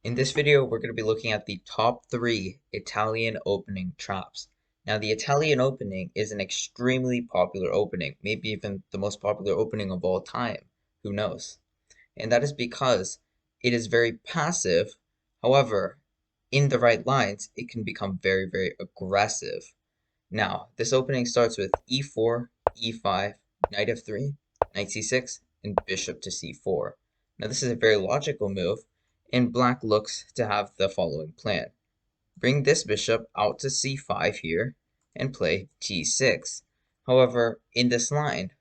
In this video, we're going to be looking at the top 3 Italian opening traps. Now, the Italian opening is an extremely popular opening, maybe even the most popular opening of all time. Who knows? And that is because it is very passive. However, in the right lines, it can become very, very aggressive. Now, this opening starts with e4, e5, knight f3, knight c6, and bishop to c4. Now, this is a very logical move, and black looks to have the following plan. Bring this bishop out to c5 here, and play g6. However, in this line,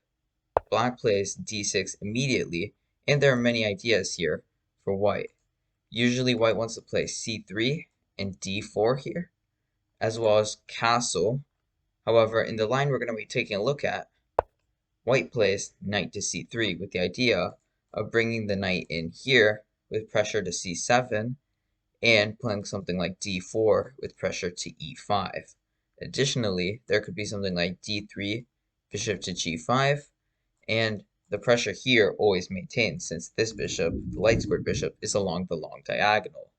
black plays d6 immediately, and there are many ideas here for white. Usually white wants to play c3 and d4 here, as well as castle. However, in the line we're going to be taking a look at, white plays knight to c3 with the idea of bringing the knight in here with pressure to c7 and playing something like d4 with pressure to e5. Additionally, there could be something like d3, bishop to g5, and the pressure here always maintains since this bishop, the light squared bishop, is along the long diagonal.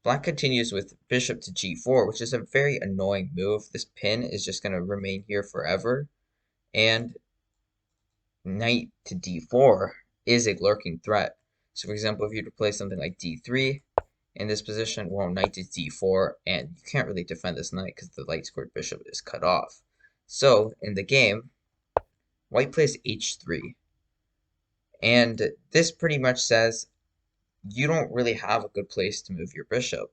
Black continues with bishop to g4, which is a very annoying move. This pin is just going to remain here forever. And knight to d4 is a lurking threat. So for example, if you were to play something like d3 in this position, well, knight to d4, and you can't really defend this knight because the light squared bishop is cut off. So in the game, white plays h3. And this pretty much says you don't really have a good place to move your bishop.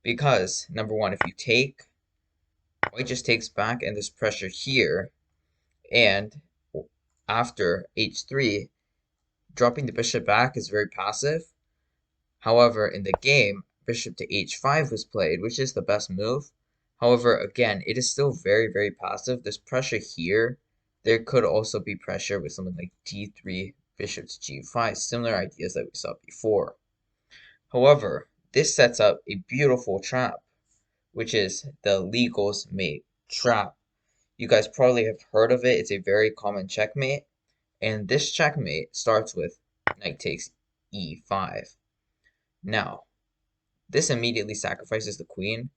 Because, number one, if you take, white just takes back, and there's pressure here. And after h3, dropping the bishop back is very passive. However, in the game, bishop to h5 was played, which is the best move. However, again, it is still very, very passive. There's pressure here. There could also be pressure with something like d3, bishop to g5, similar ideas that we saw before. However, this sets up a beautiful trap, which is the Legal's Mate trap. You guys probably have heard of it. It's a very common checkmate. And this checkmate starts with knight takes e5. Now, this immediately sacrifices the queen.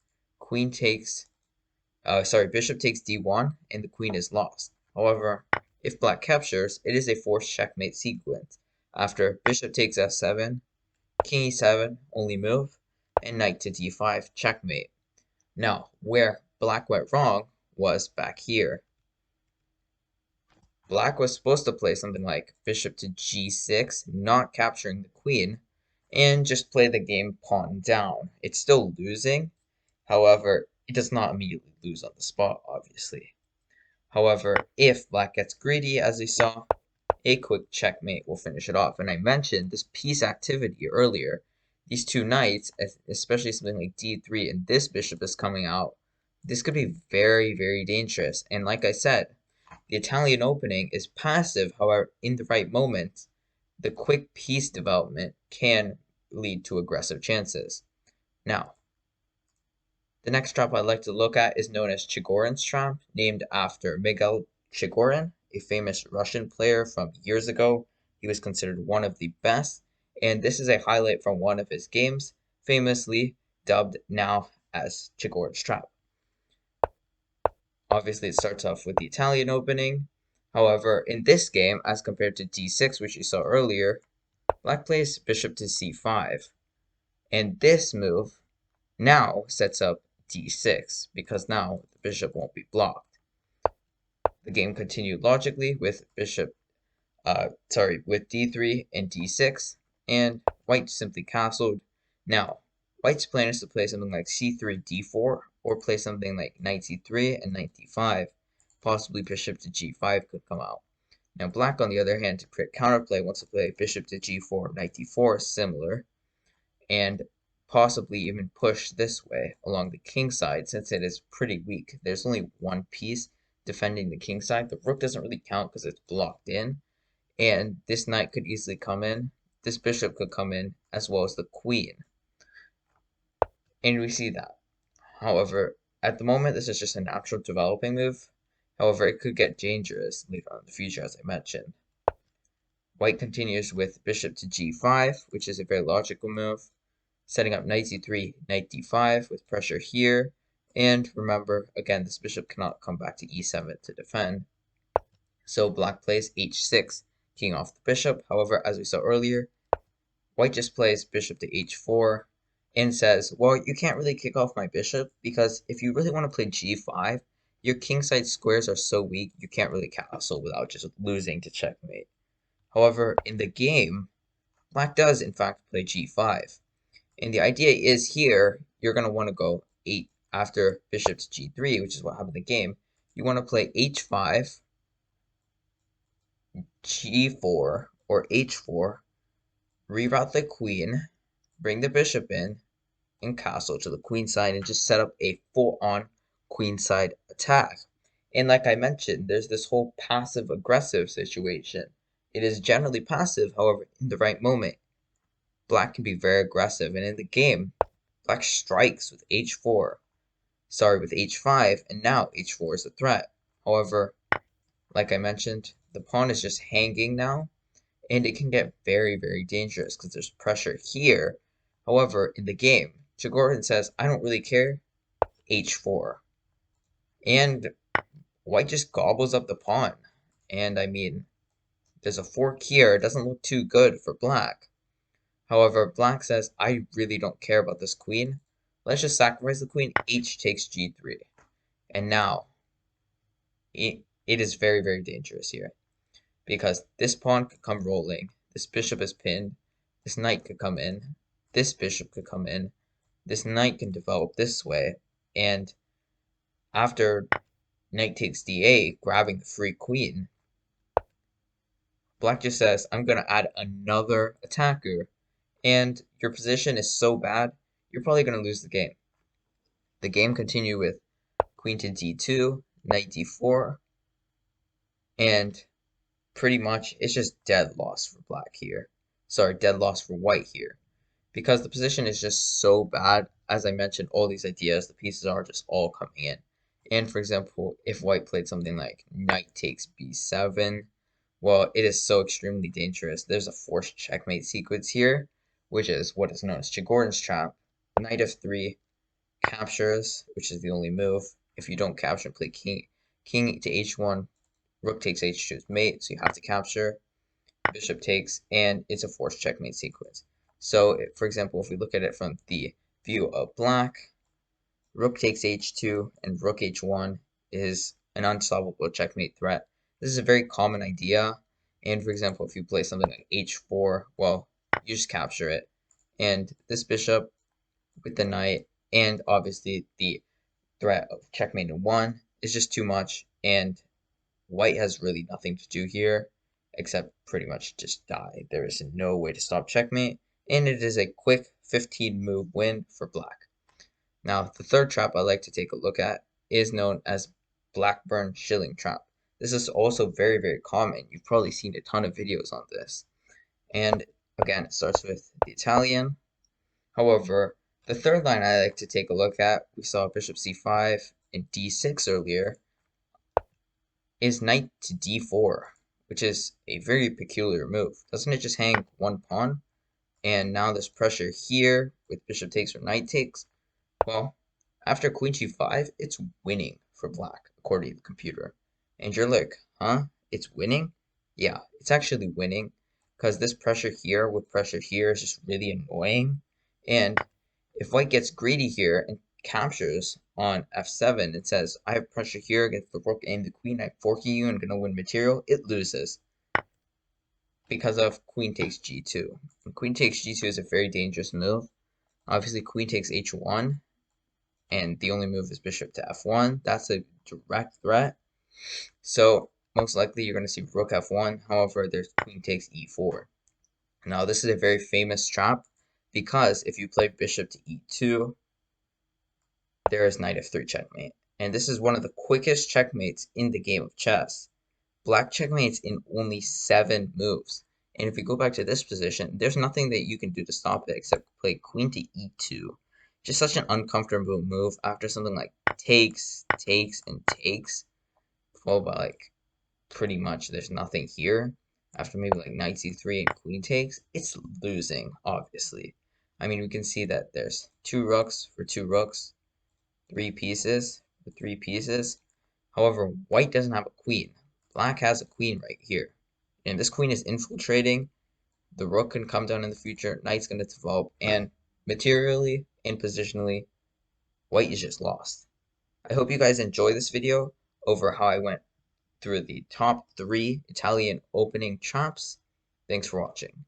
Bishop takes d1, and the queen is lost. However, if black captures, it is a forced checkmate sequence. After bishop takes f7, king e7, only move, and knight to d5, checkmate. Now, where black went wrong was back here. Black was supposed to play something like bishop to g6, not capturing the queen, and just play the game pawn down. It's still losing. However, it does not immediately lose on the spot, obviously. However, if black gets greedy, as we saw, a quick checkmate will finish it off. And I mentioned this piece activity earlier. These two knights, especially something like d3, and this bishop is coming out, this could be very, very dangerous. And like I said, the Italian opening is passive. However, in the right moment, the quick piece development can lead to aggressive chances. Now, the next trap I'd like to look at is known as Chigorin's trap, named after Miguel Chigorin, a famous Russian player from years ago. He was considered one of the best, and this is a highlight from one of his games, famously dubbed now as Chigorin's trap. Obviously, it starts off with the Italian opening. However, in this game, as compared to d6, which you saw earlier, black plays bishop to c5. And this move now sets up d6, because now the bishop won't be blocked. The game continued logically with with d3 and d6, and white simply castled. Now, white's plan is to play something like c3, d4, or play something like knight c3 and knight d5. Possibly bishop to g5 could come out. Now, black, on the other hand, to create counterplay, wants to play bishop to g4, knight d4, similar, and possibly even push this way along the king side since it is pretty weak. There's only one piece defending the king side. The rook doesn't really count because it's blocked in, and this knight could easily come in. This bishop could come in as well as the queen. And we see that. However, at the moment, this is just a natural developing move. However, it could get dangerous later on in the future, as I mentioned. White continues with bishop to g5, which is a very logical move. setting up knight c3, knight d5 with pressure here. And remember, again, this bishop cannot come back to e7 to defend. So black plays h6, keying off the bishop. However, as we saw earlier, white just plays bishop to h4 and says, well, you can't really kick off my bishop because if you really want to play g5, your kingside squares are so weak you can't really castle without just losing to checkmate. However, in the game, black does in fact play g5. And the idea is here, you're going to want to go 8 after bishop to g3, which is what happened in the game. You want to play h5, g4, or h4, reroute the queen, bring the bishop in, and castle to the queen side and just set up a full-on queenside attack. And like I mentioned, there's this whole passive-aggressive situation. It is generally passive, however, in the right moment, black can be very aggressive. And in the game, black strikes with h4, with h5, and now h4 is a threat. However, like I mentioned, the pawn is just hanging now, and it can get very, very dangerous because there's pressure here. However, in the game, Chigorin says, I don't really care, h4. And white just gobbles up the pawn. And I mean, there's a fork here. It doesn't look too good for black. However, black says, I really don't care about this queen. Let's just sacrifice the queen. H takes g3. And now, it is very, very dangerous here. Because this pawn could come rolling. This bishop is pinned. This knight could come in. This bishop could come in. This knight can develop this way. And after knight takes d8, grabbing the free queen, black just says, I'm going to add another attacker. And your position is so bad, you're probably going to lose the game. The game continued with queen to d2, knight d4, and pretty much it's just dead loss for black here. Sorry, dead loss for white here. Because the position is just so bad, as I mentioned, all these ideas, the pieces are just all coming in. And for example, if white played something like knight takes b7, well, it is so extremely dangerous. There's a forced checkmate sequence here, which is what is known as Chigorin's trap. Knight f3 captures, which is the only move. If you don't capture, play king to h1, rook takes h2 is mate, so you have to capture. Bishop takes, and it's a forced checkmate sequence. So, for example, if we look at it from the view of black, rook takes h2 and rook h1 is an unstoppable checkmate threat. This is a very common idea. And for example, if you play something like h4, well, you just capture it. And this bishop with the knight, and obviously the threat of checkmate in 1 is just too much. And white has really nothing to do here except pretty much just die. There is no way to stop checkmate, and it is a quick 15 move win for black. Now, the third trap I like to take a look at is known as Blackburne-Shilling Trap. This is also very, very common. You've probably seen a ton of videos on this. And again, it starts with the Italian. However, the third line I like to take a look at, we saw bishop c5 and d6 earlier, is knight to d4, which is a very peculiar move. Doesn't it just hang one pawn? And now there's pressure here with bishop takes or knight takes. Well, after queen g5, it's winning for black, according to the computer. And you're like, huh? It's winning? Yeah, it's actually winning, because this pressure here with pressure here is just really annoying. And if white gets greedy here and captures on f7 and says, I have pressure here against the rook and the queen, I'm forking you and going to win material, it loses because of queen takes g2. And queen takes g2 is a very dangerous move. Obviously, queen takes h1, and the only move is bishop to f1. That's a direct threat. So most likely you're going to see rook f1. However, there's queen takes e4. Now, this is a very famous trap because if you play bishop to e2, there is knight f3 checkmate. And this is one of the quickest checkmates in the game of chess. Black checkmates in only 7 moves. And if we go back to this position, there's nothing that you can do to stop it except play queen to e2. Just such an uncomfortable move after something like takes, takes, and takes, followed by like pretty much there's nothing here. After maybe like knight c3 and queen takes, it's losing, obviously. I mean, we can see that there's two rooks for two rooks, three pieces for three pieces. However, white doesn't have a queen. Black has a queen right here. And this queen is infiltrating. The rook can come down in the future. Knight's going to develop. And materially and positionally, white is just lost. I hope you guys enjoy this video over how I went through the top 3 Italian opening traps. Thanks for watching.